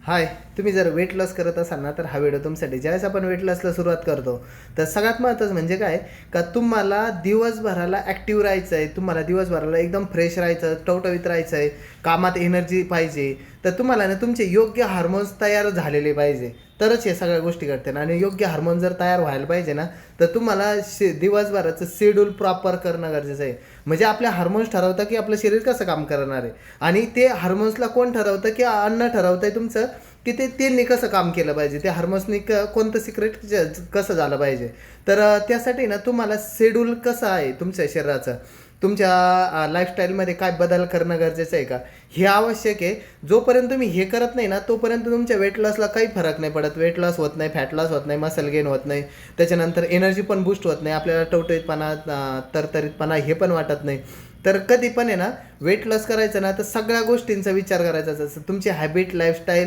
हाय, तुम्ही जर weight loss करत असाल ना, तर हा व्हिडिओ तुमच्यासाठी. ज्यावेळेस आपण वेट लॉसला सुरुवात करतो, तर सगळ्यात महत्त्वाचं म्हणजे काय, का तुम्हाला दिवसभराला ॲक्टिव्ह राहायचं आहे, तुम्हाला दिवसभराला एकदम फ्रेश राहायचं, टवटवीत राहायचं आहे, कामात एनर्जी पाहिजे, तर तुम्हाला ना तुमचे योग्य हार्मोन्स तयार झालेले पाहिजे. तरच हे सगळ्या गोष्टी घडते ना. आणि योग्य हार्मोन जर तयार व्हायला पाहिजे ना, तर तुम्हाला दिवसभराचं शेड्यूल प्रॉपर करणं गरजेचं आहे. म्हणजे आपले हार्मोन्स ठरवतं की आपलं शरीर कसं काम करणार आहे. आणि ते हार्मोन्सला कोण ठरवतं की अन्न ठरवतं आहे तुमचं, की त्यांनी कसं काम केलं पाहिजे, ते हार्मोन्सनी कोणतं सिक्रेट कसं झालं पाहिजे. तर त्यासाठी ना तुम्हाला शेड्यूल कसं आहे तुमच्या शरीराचं, तुमच्या लाईफस्टाईलमध्ये काय बदल करणं गरजेचं आहे का, हे आवश्यक आहे. जोपर्यंत तुम्ही हे करत नाही ना, तोपर्यंत तुमच्या वेट लॉसला काही फरक नाही पडत. वेट लॉस होत नाही, फॅट लॉस होत नाही, मसल गेन होत नाही, त्याच्यानंतर एनर्जी पण बूस्ट होत नाही, आपल्याला टवटवीतपणा, तरतरीतपणा हे पण वाटत नाही. तर कधी पण आहे ना, वेट लॉस करायचं ना, तर सगळ्या गोष्टींचा विचार करायचा, जसं तुमची हॅबिट, लाईफस्टाईल,